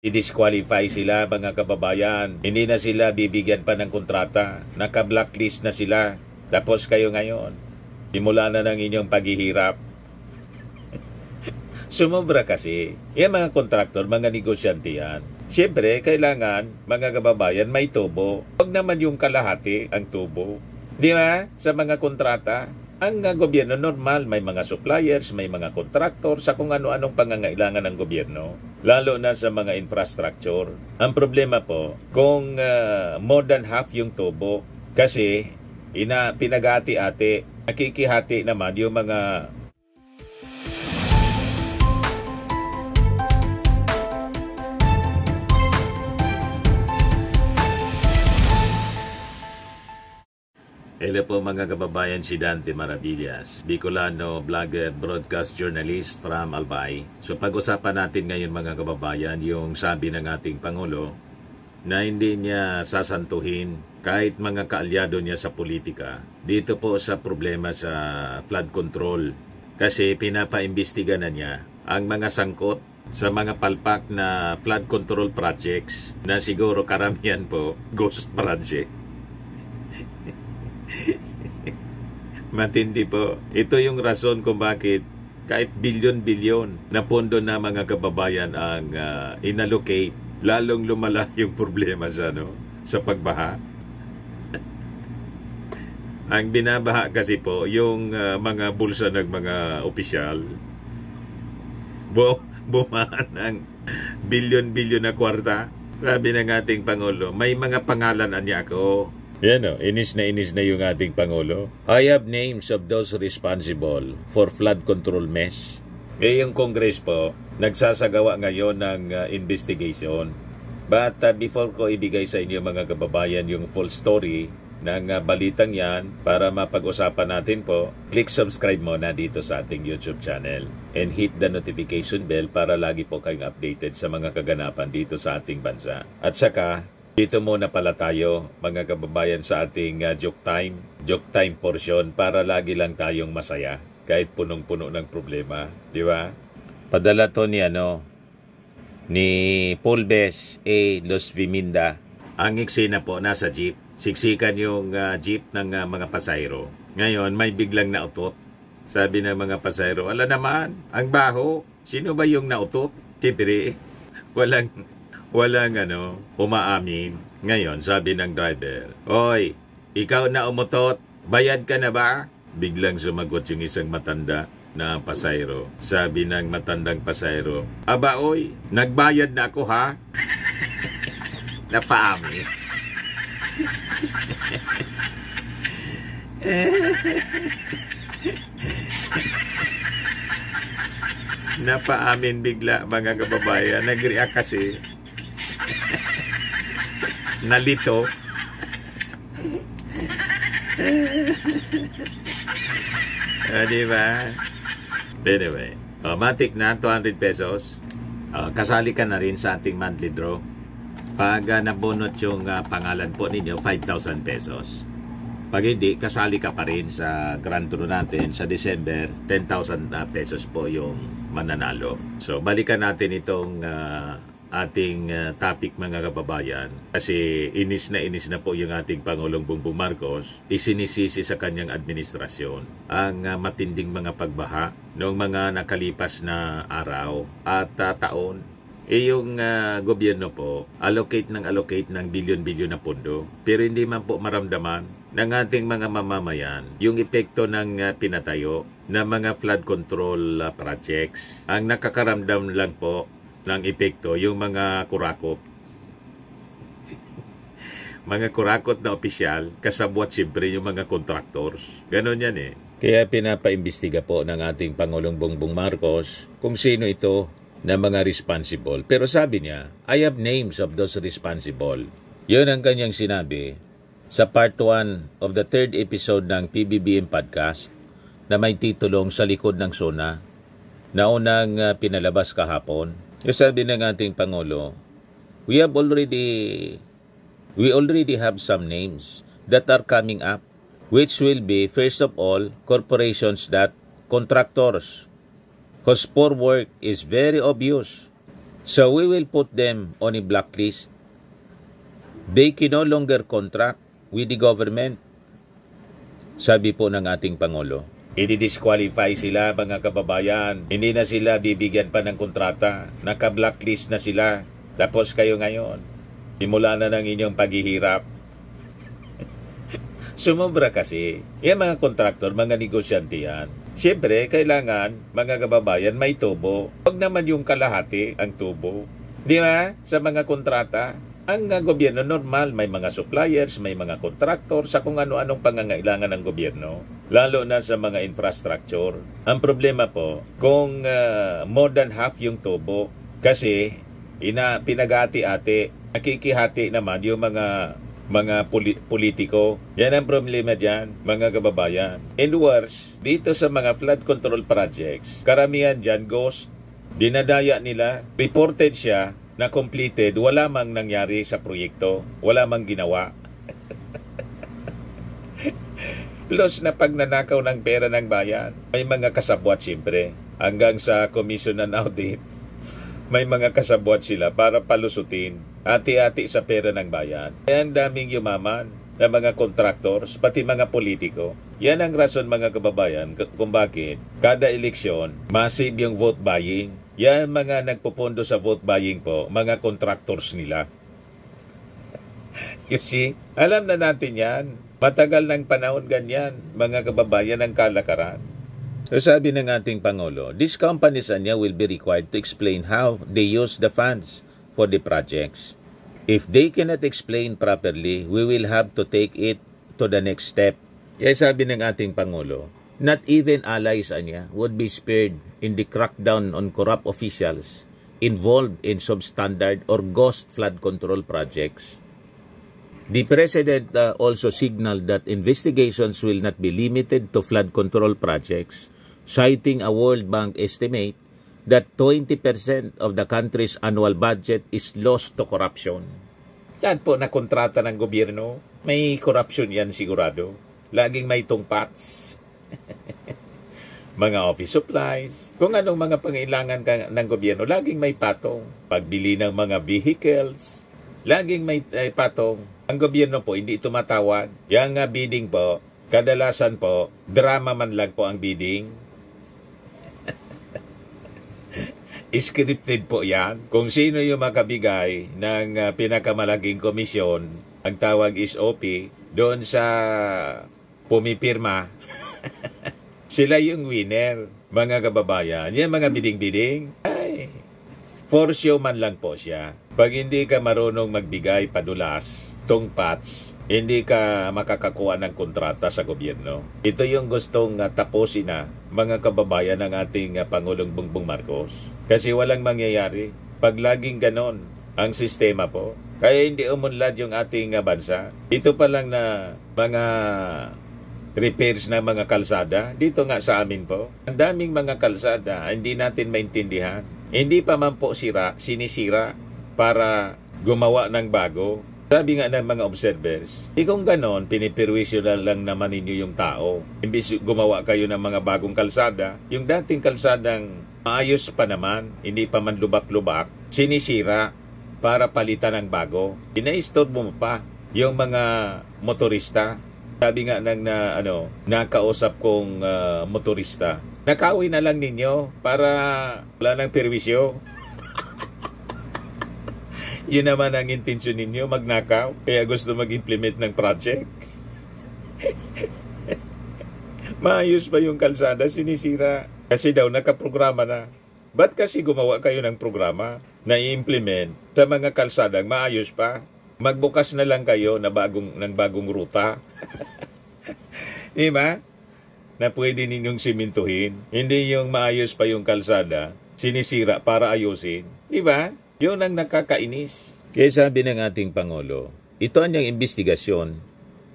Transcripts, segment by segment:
I-disqualify sila mga kababayan. Hindi na sila bibigyan pa ng kontrata. Naka-blacklist na sila. Tapos kayo ngayon, simula na ng inyong paghihirap. Sumobra kasi. Yan mga kontraktor, mga negosyante yan. Siyempre, kailangan mga kababayan may tubo. Huwag naman yung kalahati ang tubo. Di ba? Sa mga kontrata, ang gobyerno normal, may mga suppliers, may mga kontraktor sa kung ano-anong pangangailangan ng gobyerno. Lalo na sa mga infrastructure. Ang problema po, kung more than half yung tubo, kasi pinag-ati-ati, nakikihati naman yung mga Hello po mga kababayan, si Dante Maravillas, Bicolano, vlogger, broadcast journalist from Albay. So pag-usapan natin ngayon mga kababayan yung sabi ng ating Pangulo na hindi niya sasantuhin kahit mga kaalyado niya sa politika dito po sa problema sa flood control. Kasi pinapaimbestiga na niya ang mga sangkot sa mga palpak na flood control projects na siguro karamihan po ghost project. Matindi po. Ito yung rason kung bakit kahit bilyon-bilyon na pondo na mga kababayan ang inallocate, lalong lumala yung problema sa pagbaha. Ang binabaha kasi po yung mga bulsa ng mga opisyal. Bumaan ng bilyon-bilyon na kwarta. Sabi ng ating Pangulo, may mga pangalan niya ako. Yan inis na yung ating Pangulo. I have names of those responsible for flood control mess. Yung Congress po, nagsasagawa ngayon ng investigation. But before ko ibigay sa inyo mga kababayan yung full story ng balitang yan, para mapag-usapan natin po, click subscribe muna dito sa ating YouTube channel and hit the notification bell para lagi po kayong updated sa mga kaganapan dito sa ating bansa. At saka, dito muna pala tayo mga kababayan sa ating joke time portion para lagi lang tayong masaya kahit punong-puno ng problema, di ba? Padala to ni Polbes A. Los Viminda. Ang eksena po nasa jeep, siksikan yung jeep ng mga pasahero. Ngayon may biglang nautot. Sabi ng mga pasahero, ala naman, ang baho. Sino ba yung nautot? Siyempre, walang umaamin. Ngayon, sabi ng driver, "Oy, ikaw na umutot, bayad ka na ba?" Biglang sumagot yung isang matanda na pasahero. Sabi ng matandang pasahero, "Aba oy, nagbayad na ako ha." Napaamin. Napaamin bigla mga kababayan. Nag-react kasi. Nalito. Diba? Anyway, matik na 200 pesos. Kasali ka na rin sa ating monthly draw. Pag nabunot yung pangalan po ninyo, 5,000 pesos. Pag hindi, kasali ka pa rin sa grand draw natin sa December, 10,000 pesos po yung mananalo. So, balikan natin itong ating topic mga kababayan, kasi inis na po yung ating Pangulong Bongbong Marcos. Isinisisi sa kanyang administrasyon ang matinding mga pagbaha noong mga nakalipas na araw at taon. Yung gobyerno po allocate ng bilyon-bilyon na pondo, pero hindi man po maramdaman ng ating mga mamamayan yung epekto ng pinatayo na mga flood control projects. Ang nakakaramdam lang po ng epekto yung mga kurakot. Mga kurakot na opisyal, kasabwat siyempre yung mga contractors. Ganon yan Kaya pinapaimbestiga po ng ating Pangulong Bongbong Marcos kung sino ito na mga responsible. Pero sabi niya, I have names of those responsible. Yun ang kanyang sinabi sa part 1 of the 3rd episode ng PBBM podcast na may titulong Sa Likod ng Sona na unang pinalabas kahapon. Yung sabi ng ating Pangulo, we already have some names that are coming up, which will be, first of all, contractors, whose poor work is very obvious. So we will put them on a blacklist. They can no longer contract with the government. Sabi po ng ating Pangulo. I-disqualify sila, mga kababayan. Hindi na sila bibigyan pa ng kontrata. Naka-blacklist na sila. Tapos kayo ngayon, simula na ng inyong paghihirap. Sumobra kasi. Yan mga kontraktor, mga negosyante yan. Siyempre, kailangan, mga kababayan, may tubo. Huwag naman yung kalahati ang tubo. Di ba? Sa mga kontrata, ang gobyerno normal, may mga suppliers, may mga kontraktor, sa kung ano-anong pangangailangan ng gobyerno. Lalo na sa mga infrastructure. Ang problema po, kung more than half yung tubo, kasi pinag-ati-ati, nakikihati naman yung mga politiko. Yan ang problema dyan, mga kababayan. And worse, dito sa mga flood control projects, karamihan dyan, ghost, dinadaya nila, reported siya na completed, wala mang nangyari sa proyekto, wala mang ginawa. Plus na pagnanakaw ng pera ng bayan, may mga kasabwat siyempre. Hanggang sa Commission on Audit, may mga kasabwat sila para palusutin, ati-ati sa pera ng bayan. Ang daming yumaman na mga contractors, pati mga politiko. Yan ang rason, mga kababayan, kung bakit kada eleksyon, massive yung vote buying. Yan mga nagpupondo sa vote buying po, mga contractors nila. You see, alam na natin yan. Matagal ng panahon ganyan, mga kababayan, ang kalakaran. So sabi ng ating Pangulo, these companies will be required to explain how they use the funds for the projects. If they cannot explain properly, we will have to take it to the next step. Kaya sabi ng ating Pangulo, not even allies would be spared in the crackdown on corrupt officials involved in substandard or ghost flood control projects. The President also signaled that investigations will not be limited to flood control projects, citing a World Bank estimate that 20% of the country's annual budget is lost to corruption. Yan po na kontrata ng gobyerno. May corruption yan sigurado. Laging may tungpats. Mga office supplies. Kung anong mga pangailangan ng gobyerno, laging may patong. Pagbili ng mga vehicles, laging may patong. Ang gobyerno po, hindi tumatawad. Yang bidding po, kadalasan po, drama man lang po ang bidding. Scripted po yan. Kung sino yung makabigay ng pinakamalaking komisyon, ang tawag is OP, doon sa pumipirma, sila yung winner, mga kababayan. Yan mga bidding-bidding, ay, for show man lang po siya. Pag hindi ka marunong magbigay padulas, tungpats, hindi ka makakakuha ng kontrata sa gobyerno. Ito yung gustong tapusin na, mga kababayan, ng ating Pangulong Bongbong Marcos. Kasi walang mangyayari pag laging ganon ang sistema po. Kaya hindi umunlad yung ating bansa. Ito pa lang na mga repairs na mga kalsada, dito nga sa amin po, ang daming mga kalsada, hindi natin maintindihan. Hindi pa man po sinisira para gumawa ng bago. Sabi nga ng mga observers, kung ganon, pinipirwisyo na lang naman ninyo yung tao. Imbis gumawa kayo ng mga bagong kalsada, yung dating kalsadang maayos pa naman, hindi pa man lubak-lubak, sinisira para palitan ng bago. Ina-istorbo mo pa yung mga motorista. Sabi nga ng nakausap kong motorista, nakauwi na lang ninyo para wala ng perwisyo. Yun naman ang intensyon ninyo, magnakaw. Kaya gusto mag-implement ng project. Maayos pa yung kalsada, sinisira. Kasi daw nakaprograma na. Ba't kasi gumawa kayo ng programa na i-implement sa mga kalsadang maayos pa? Magbukas na lang kayo ng bagong ruta. Diba? Na pwede ninyong simintuhin. Hindi yung maayos pa yung kalsada, sinisira para ayusin. Diba? Yun ang nakakainis. Kaya sabi ng ating Pangulo, ito ang investigasyon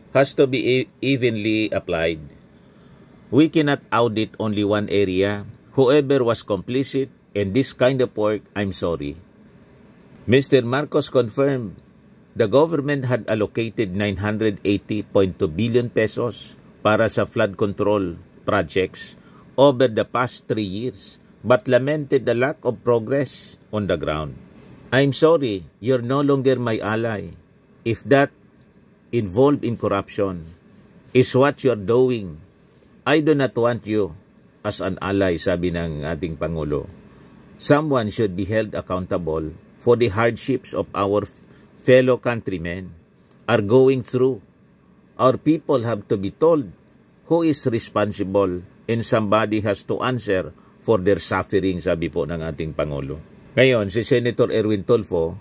has to be evenly applied. We cannot audit only one area. Whoever was complicit in this kind of work, I'm sorry. Mr. Marcos confirmed the government had allocated 980.2 billion pesos para sa flood control projects over the past 3 years, but lamented the lack of progress on the ground. I'm sorry, you're no longer my ally. If that involved in corruption is what you're doing, I do not want you as an ally, sabi ng ating Pangulo. Someone should be held accountable for the hardships of our fellow countrymen are going through. Our people have to be told who is responsible and somebody has to answer for their suffering, sabi po ng ating Pangulo. Ngayon, si Senator Erwin Tulfo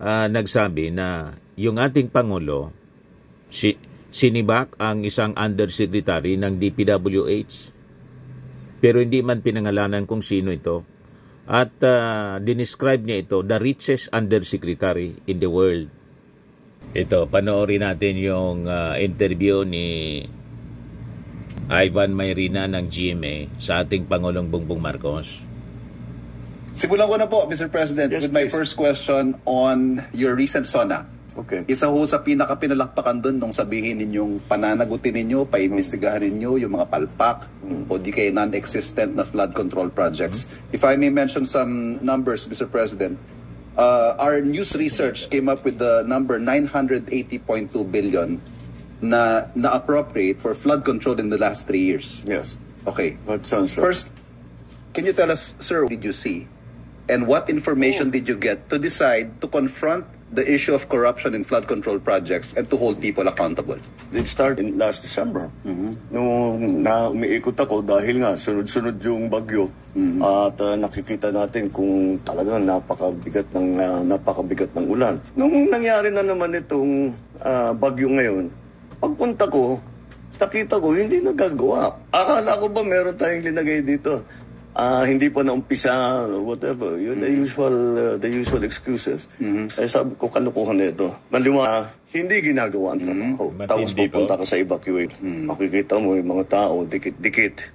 nagsabi na yung ating Pangulo, sinibak ang isang undersecretary ng DPWH, pero hindi man pinangalanan kung sino ito. At dinescribe niya ito, the richest undersecretary in the world. Ito, panoorin natin yung interview ni Ivan Mayrina ng GMA sa ating Pangulong Bongbong Marcos. Simulan ko na po, Mr. President, Yes, with my please. first question on your recent SONA. Okay. Isa ho sa pinaka-pinalakpakan doon nung sabihin ninyong pananagutin ninyo, paimbestigahan ninyo yung mga palpak o di kaya non-existent na flood control projects. If I may mention some numbers, Mr. President, our news research came up with the number 980.2 billion na appropriate for flood control in the last 3 years. Yes. Okay. That sounds right. First, can you tell us, sir, what did you see? And what information did you get to decide to confront the issue of corruption in flood control projects and to hold people accountable? It started last December. Nung umiikot ako dahil nga sunod-sunod yung bagyo at nakikita natin kung talagang napakabigat ng ulan. Nung nangyari na naman itong bagyo ngayon, pagpunta ko, nakita ko hindi nagagawa. Akala ko ba meron tayong linagay dito? Hindi pa naumpisa, whatever. Yun, the usual excuses. Eh, sabi ko, kalukuhan na ito. Hindi ginagawa ang trabaho. Tapos pupunta ka sa evacuate. Makikita mo yung mga tao, dikit-dikit,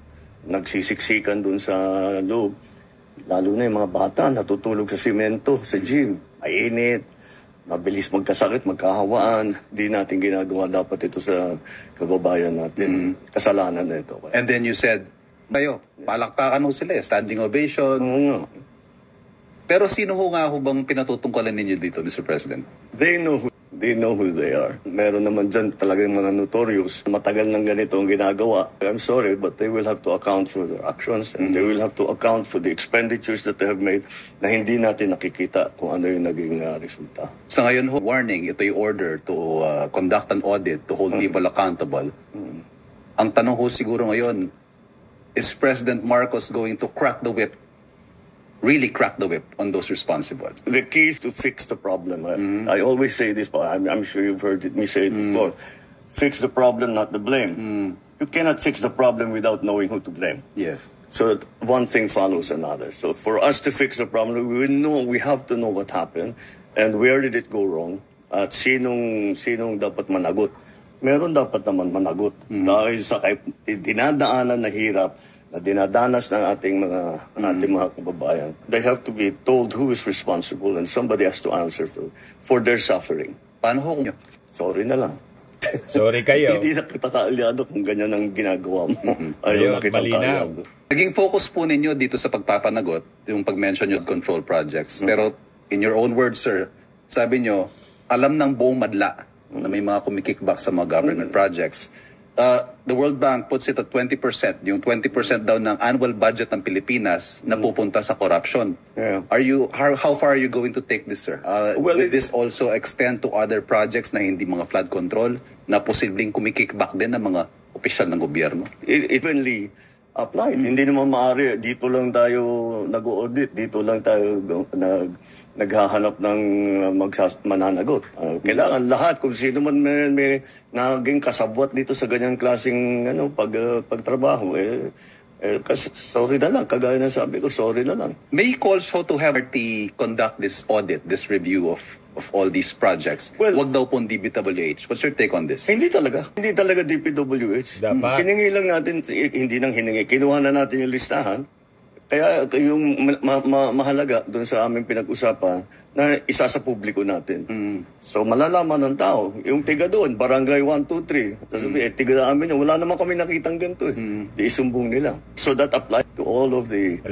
nagsisiksikan dun sa loob. Lalo na yung mga bata, natutulog sa simento, sa gym. Mainit, mabilis magkasakit, magkahawaan. Di natin ginagawa dapat ito sa kababayan natin. Kasalanan na ito. And then you said, kayo, palakpakan ho sila, standing ovation. Pero sino ho nga ho bang pinatutungkalan ninyo dito, Mr. President? They know who they are. Meron naman dyan talagang mga notorious. Matagal ng ganito ang ginagawa. I'm sorry, but they will have to account for their actions and they will have to account for the expenditures that they have made na hindi natin nakikita kung ano yung naging resulta. Sa ngayon ho, warning, ito yung order to conduct an audit, to hold people accountable. Ang tanong ho siguro ngayon, is President Marcos going to crack the whip, really crack the whip on those responsible? The key is to fix the problem. I always say this, but I'm sure you've heard me say it before. Fix the problem, not the blame. You cannot fix the problem without knowing who to blame. Yes. So one thing follows another. So for us to fix the problem, we have to know what happened and where did it go wrong at sinong dapat managot. Meron dapat naman managot dahil sa dinadaanan na hirap na dinadanas ng ating mga kababayan. They have to be told who is responsible and somebody has to answer for their suffering. Paano ho nyo? Sorry na lang. Sorry kayo. Hindi na kita kaalyado kung ganyan ang ginagawa mo. Ayaw na kita kaalyado. Naging focus po ninyo dito sa pagpapanagot, yung pag-mention yung control projects. Pero in your own words, sir, sabi nyo, alam ng buong madla na may mga kumikickback sa mga government projects. The World Bank puts it at 20%. Yung 20% daw ng annual budget ng Pilipinas na pupunta sa corruption. Yeah. How far are you going to take this, sir? Will this also extend to other projects na hindi mga flood control na posibleng kumikickback din ng mga opisyal ng gobyerno? Evenly applied. Hindi naman maaari. Dito lang tayo nag-audit. Dito lang tayo naghahanap ng mananagot. Kailangan lahat, kung sino man may naging kasabwat dito sa ganyang klaseng pagtrabaho, sorry na lang. Kagaya na sabi ko, sorry na lang. May calls how to have RT conduct this audit, this review of all these projects. Well, wag daw po ang DPWH. What's your take on this? Hindi talaga DPWH. Dapat. Hiningi lang natin, hindi nang hiningi. Kinuha na natin yung listahan. Kaya yung mahalaga doon sa aming pinag-usapan na isa sa publiko natin. So malalaman ng tao, yung tiga doon, barangay 1, 2, 3. Sabi, tiga namin yun, wala naman kami nakitang ganito Di isumbong nila. So that applies to all of the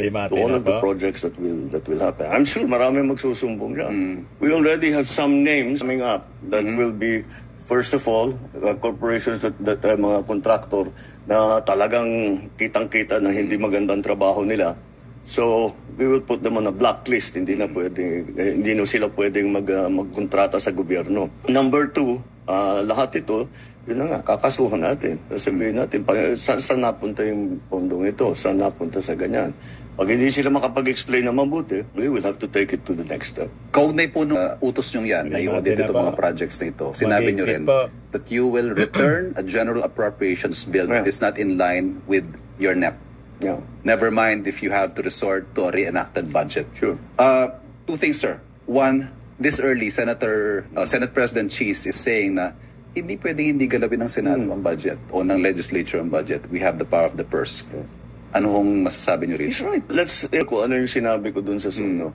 projects that will happen. I'm sure marami magsusumbong dyan. We already have some names coming up that will be, first of all, corporations that mga contractor na talagang kitang-kita na hindi magandang trabaho nila. So, we will put them on a blacklist. Hindi na sila pwedeng magkontrata sa gobyerno. Number 2, lahat ito, yun na nga, kakasuhan natin. Sabihin natin, saan napunta yung pondong ito? Saan napunta sa ganyan? Pag hindi sila makapag-explain na mabuti, we will have to take it to the next step. Kaugnay po nung utos nyo yan, na i-audit ito mga projects na ito. Sinabi nyo rin that you will return a general appropriations bill that is not in line with your NEP. Yeah. Never mind if you have to resort to a reenacted budget. Sure. 2 things, sir. One, this early, Senate President Cheese is saying na hindi pwedeng hindi galawin ng Senado ang budget o ng legislature ang budget. We have the power of the purse. Yes. Ano hong masasabi nyo rin? He's right. Ano yung sinabi ko dun sa suno.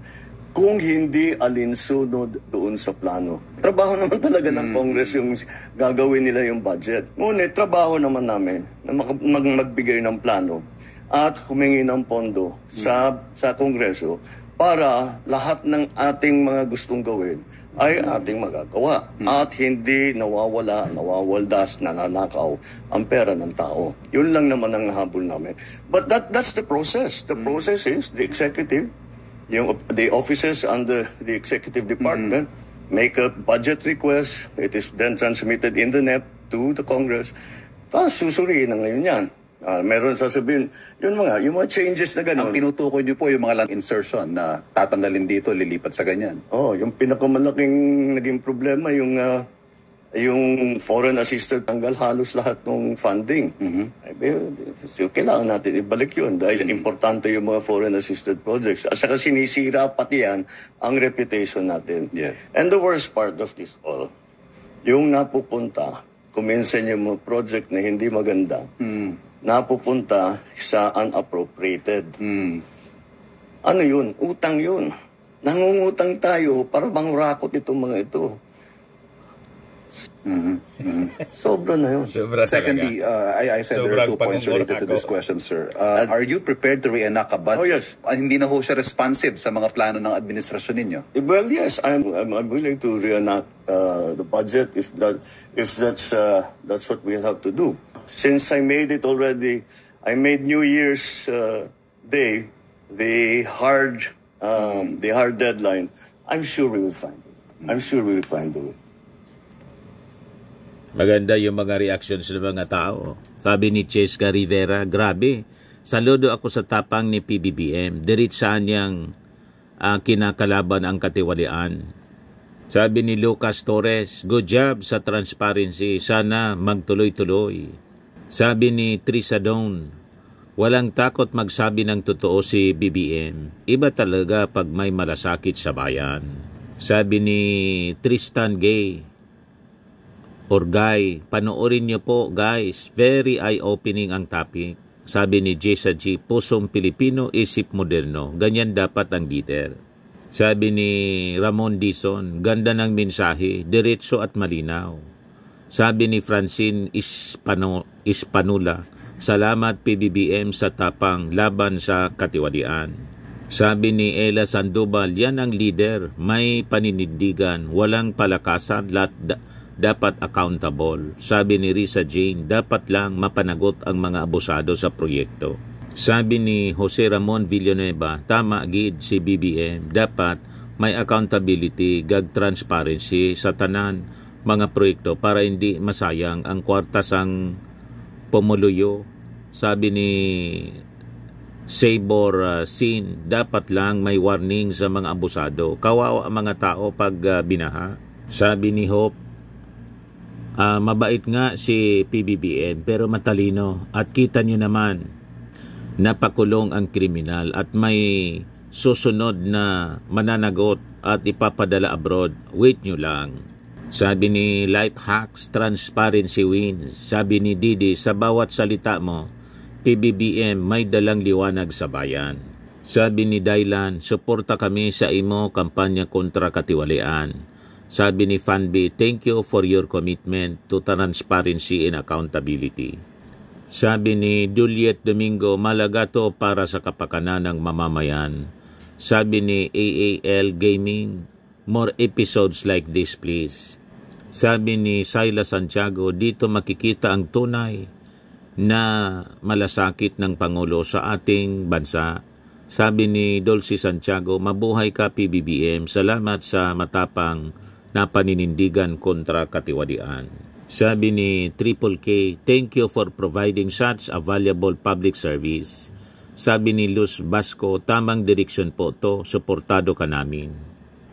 Kung hindi alinsunod doon sa plano. Trabaho naman talaga ng Congress yung gagawin nila yung budget. Ngunit, trabaho naman namin na magbigay ng plano at humingi ng pondo sa Kongreso para lahat ng ating mga gustong gawin ay ating magagawa at hindi nawawaldas, nananakaw ang pera ng tao. Yun lang naman ang habol namin. But that's the process. The process is the executive, the offices under the executive department make a budget request. It is then transmitted in the NEP to the Congress. Tapos susuriin na ngayon yan. Meron sasabihin, yung mga changes na gano'n. Ang tinutukoy niyo po yung mga land insertion na tatanggalin dito, lilipat sa ganyan. Yung pinakamalaking naging problema, yung foreign assisted, tanggal halos lahat ng funding. So, kailangan natin ibalik yun dahil importante yung mga foreign assisted projects. At saka sinisira pati yan ang reputation natin. Yes. And the worst part of this all, yung napupunta, kuminsan yung mga project na hindi maganda, napupunta sa unappropriated. Ano yun? Utang yun. Nangungutang tayo para bang rakot itong mga ito. Sobra na yun. Secondly, I said there are 2 points related to this question, sir. Are you prepared to reenact a budget? Oh, yes. Hindi na ho siya responsive sa mga plano ng administrasyon ninyo? Well, yes, I'm willing to reenact the budget if that's what we'll have to do. Since I made it already, I made New Year's Day the hard deadline. I'm sure we will find it. I'm sure we will find a way. Maganda yung mga reactions ng mga tao. Sabi ni Cheska Rivera, grabe, saludo ako sa tapang ni PBBM. Diritsaan niyang kinakalaban ang katiwalian. Sabi ni Lucas Torres, good job sa transparency. Sana magtuloy-tuloy. Sabi ni Trisa Don, walang takot magsabi ng totoo si BBM. Iba talaga pag may malasakit sa bayan. Sabi ni Tristan Gay, or Guy, panoorin niyo po guys, very eye-opening ang topic. Sabi ni Jessa G, pusong Pilipino, isip moderno. Ganyan dapat ang leader. Sabi ni Ramon Dizon, ganda ng mensahe, diretso at malinaw. Sabi ni Francine Ispanula, salamat PBBM sa tapang laban sa katiwalian. Sabi ni Ella Sandoval, yan ang leader, may paninindigan, walang palakasan, dapat accountable. Sabi ni Risa Jane, dapat lang mapanagot ang mga abusado sa proyekto. Sabi ni Jose Ramon Villanueva, tama gid si BBM, dapat may accountability, gag transparency sa tanan mga proyekto para hindi masayang ang kwarta sang pumuluyo. Sabi ni Sabor Sin, dapat lang may warning sa mga abusado. Kawawa ang mga tao pag binaha. Sabi ni Hope, mabait nga si PBBM pero matalino at kita nyo naman napakulong ang kriminal at may susunod na mananagot at ipapadala abroad. Wait nyo lang. Sabi ni Life Hacks, transparency wins. Sabi ni Didi, sa bawat salita mo, PBBM may dalang liwanag sa bayan. Sabi ni Dylan, suporta kami sa imo kampanya kontra katiwalian. Sabi ni Fanby, thank you for your commitment to transparency and accountability. Sabi ni Juliet Domingo, malaga to para sa kapakanan ng mamamayan. Sabi ni AAL Gaming, more episodes like this please. Sabi ni Silas Santiago, dito makikita ang tunay na malasakit ng Pangulo sa ating bansa. Sabi ni Dulce Santiago, mabuhay ka PBBM, salamat sa matapang na paninindigan kontra katiwalian. Sabi ni Triple K, thank you for providing such a valuable public service. Sabi ni Luz Basco, tamang direksyon po to, suportado ka namin.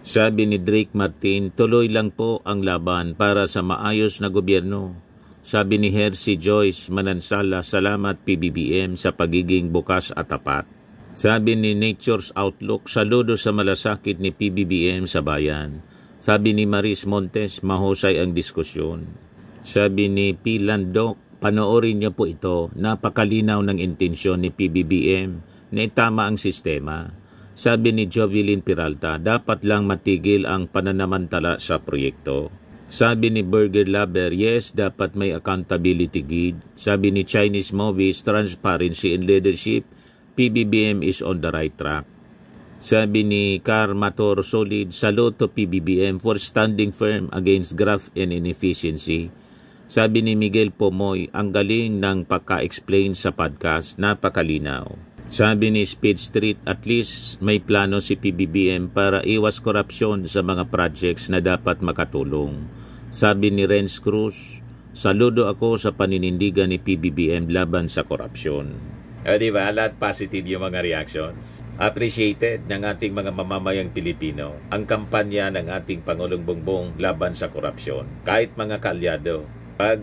Sabi ni Drake Martin, tuloy lang po ang laban para sa maayos na gobyerno. Sabi ni Hercy Joyce Manansala, salamat PBBM sa pagiging bukas at tapat. Sabi ni Nature's Outlook, saludo sa malasakit ni PBBM sa bayan. Sabi ni Maris Montes, mahusay ang diskusyon. Sabi ni P. Landok, panoorin niyo po ito, napakalinaw ng intensyon ni PBBM na itama ang sistema. Sabi ni Jovelyn Peralta, dapat lang matigil ang pananamantala sa proyekto. Sabi ni Burger Lover, yes, dapat may accountability guide. Sabi ni Chinese Movies, transparency and leadership, PBBM is on the right track. Sabi ni Car Mator Solid, salute to PBBM for standing firm against graft and inefficiency. Sabi ni Miguel Pomoy, ang galing ng pagka-explain sa podcast, napakalinaw. Sabi ni Speed Street, at least may plano si PBBM para iwas korupsyon sa mga projects na dapat makatulong. Sabi ni Renz Cruz, saludo ako sa paninindigan ni PBBM laban sa korupsyon. Diba? Lahat positive yung mga reactions. Appreciated ng ating mga mamamayang Pilipino ang kampanya ng ating Pangulong Bongbong laban sa korupsyon. Kahit mga kalyado, pag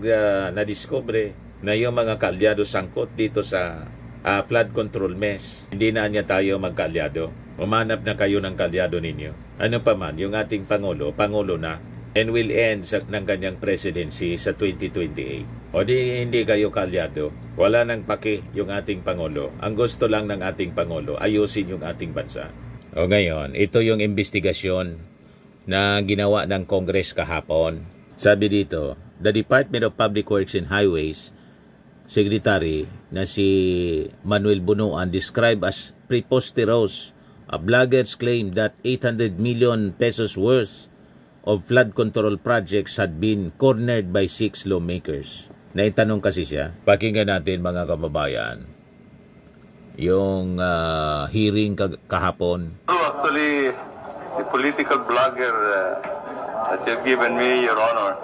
nadiskubre na yung mga kalyado sangkot dito sa flood control mesh, hindi na niya tayo magkalyado. Umanap na kayo ng kalyado ninyo. Ano pa man, yung ating Pangulo na, and will end ng kanyang presidency sa 2028. O di hindi kayo kalyado. Wala nang paki yung ating Pangulo. Ang gusto lang ng ating Pangulo, ayusin yung ating bansa. O ngayon, ito yung investigasyon na ginawa ng Congress kahapon. Sabi dito, the Department of Public Works and Highways Secretary na si Manuel Bunuan described as preposterous. Bloggers claim that 800 million pesos worth of flood control projects had been cornered by 6 lawmakers. Naitanong kasi siya, pakinggan natin mga kababayan, yung hearing kahapon. Actually, the political blogger that you've given me, Your Honor,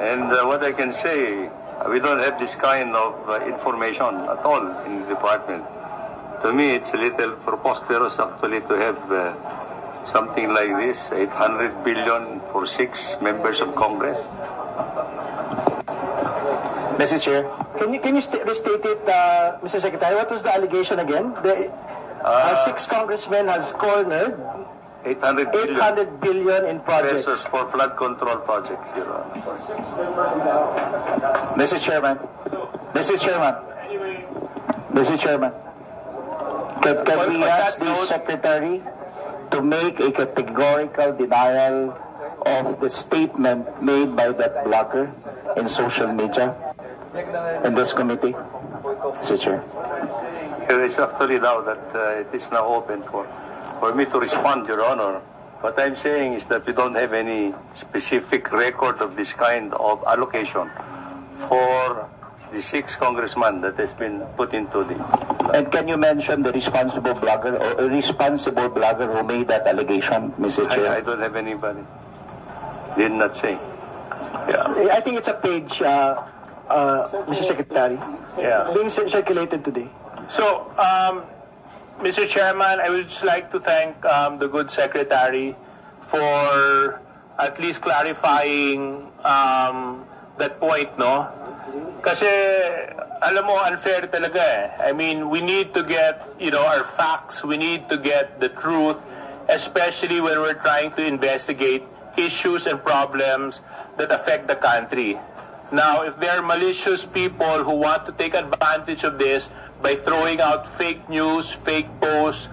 and what I can say, we don't have this kind of information at all in the department. To me, it's a little preposterous actually to have something like this, 800 billion for 6 members of Congress. Mr. Chair, can you restate it, Mr. Secretary? What was the allegation again? The 6 congressmen has cornered 800 billion in projects. Pesos for flood control projects, Your Honor. Mr. Chairman, can we ask the Secretary to make a categorical denial of the statement made by that blogger in social media in this committee? Mr. Chair. It is actually now that it is now open for me to respond, Your Honor. What I'm saying is that we don't have any specific record of this kind of allocation for the 6 congressmen that has been put into the... And can you mention the responsible blogger or irresponsible blogger who made that allegation, Mr. Chair? I don't have anybody. Did not say. Yeah. I think it's a page, Mr. Secretary, being circulated today. So, Mr. Chairman, I would just like to thank the good Secretary for at least clarifying that point, no? Kasi, alam mo, unfair talaga eh. I mean, we need to get, our facts. We need to get the truth, especially when we're trying to investigate issues and problems that affect the country. Now, if there are malicious people who want to take advantage of this by throwing out fake news, fake posts,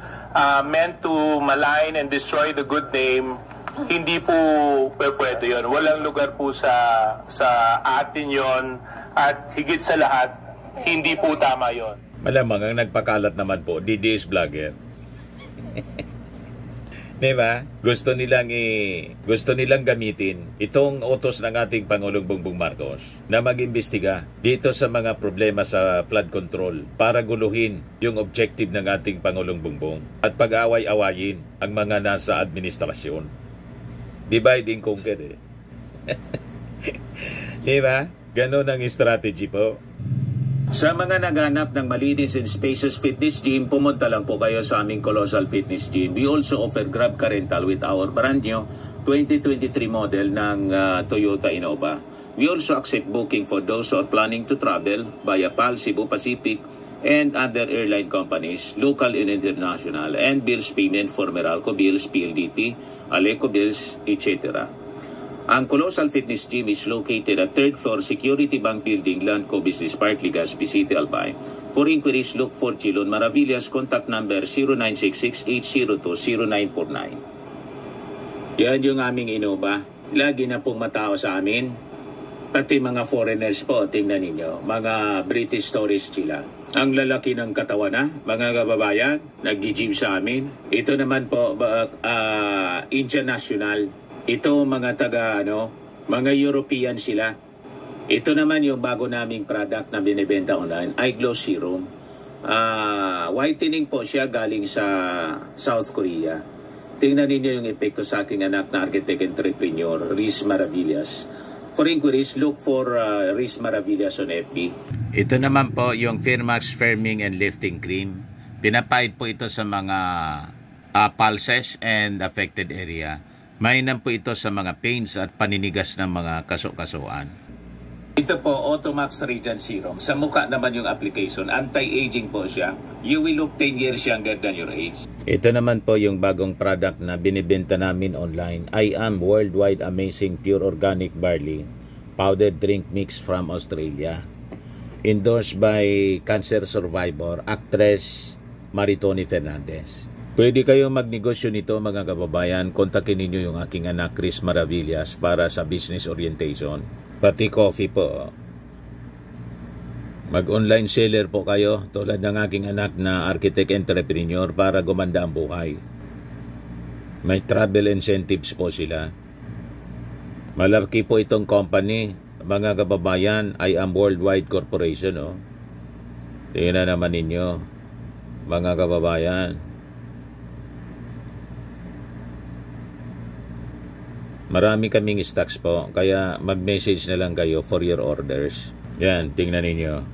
meant to malign and destroy the good name, hindi po pwede yun. Walang lugar po sa atin yon, at higit sa lahat, hindi po tama yon. Malamang ang nagpakalat naman po, DDS vlogger. Diba? Gusto nilang gamitin itong utos ng ating Pangulong Bongbong Marcos na mag-imbestiga dito sa mga problema sa flood control para guluhin yung objective ng ating Pangulong Bongbong at pag-away-awayin ang mga nasa administrasyon. Divide and conquer eh. Diba? Ganon ang strategy po. Sa mga naghanap ng malinis and spacious fitness gym, pumunta lang po kayo sa aming Colossal Fitness Gym. We also offer Grab Car Rental with our brand new 2023 model ng Toyota Innova. We also accept booking for those who are planning to travel via PAL, Cebu Pacific, and other airline companies, local and international, and bills payment for Meralco Bills, PLDT, Aleco Bills, etc. Ang Colossal Fitness Gym is located at 3rd floor Security Bank Building, Landco Business Park, Legazpi City, Albay. For inquiries, look for Chilon Maravillas. Contact number 0966-802-0949. Yan yung aming Innova. Lagi na pong matao sa amin. Pati mga foreigners po, tingnan ninyo. Mga British tourists sila. Ang lalaki ng katawan na, mga kababayan, nag-gym sa amin. Ito naman po, Indian National. Ito mga mga European sila. Ito naman yung bago naming product na binibenta online, Eye Glow Serum. Whitening po siya galing sa South Korea. Tingnan ninyo yung epekto sa aking anak na architect entrepreneur, Riz Maravillas. For inquiries, look for Riz Maravillas on FB. Ito naman po yung Firmax Firming and Lifting Cream. Pinapahid po ito sa mga pulses and affected area. Mainam po ito sa mga pains at paninigas ng mga kaso-kasuan. Ito po, Automax Radiant Serum. Sa mukha naman yung application. Anti-aging po siya. You will look 10 years younger than your age. Ito naman po yung bagong product na binibenta namin online. I Am Worldwide Amazing Pure Organic Barley Powdered Drink Mix from Australia. Endorsed by cancer survivor, actress Maritoni Fernandez. Pwede kayong magnegosyo nito mga kababayan. Kontakin ninyo yung aking anak Riz Maravillas para sa business orientation. Pati coffee po. Mag-online seller po kayo tulad ng aking anak na architect entrepreneur para gumanda ang buhay. May travel incentives po sila. Malaki po itong company mga kababayan. I Am Worldwide Corporation. Oh. Tingnan naman ninyo mga kababayan. Marami kaming stocks po, kaya mag-message na lang kayo for your orders. Yan, tingnan ninyo.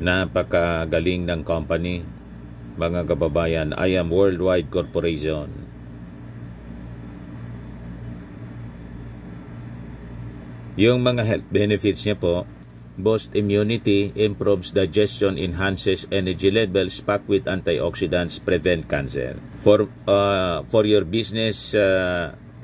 Napakagaling ng company, mga kababayan. I Am Worldwide Corporation. Yung mga health benefits niya po, boost immunity, improves digestion, enhances energy levels, packed with antioxidants, prevent cancer. For your business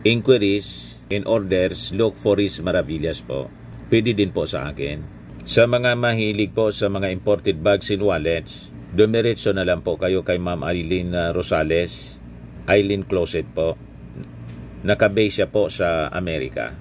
inquiries and orders, look for Riz Maravillas po. Pwede din po sa akin. Sa mga mahilig po sa mga imported bags and wallets, dumiretso na lang po kayo kay Ma'am Aileen Rosales, Aileen Closet po. Nakabase siya po sa Amerika.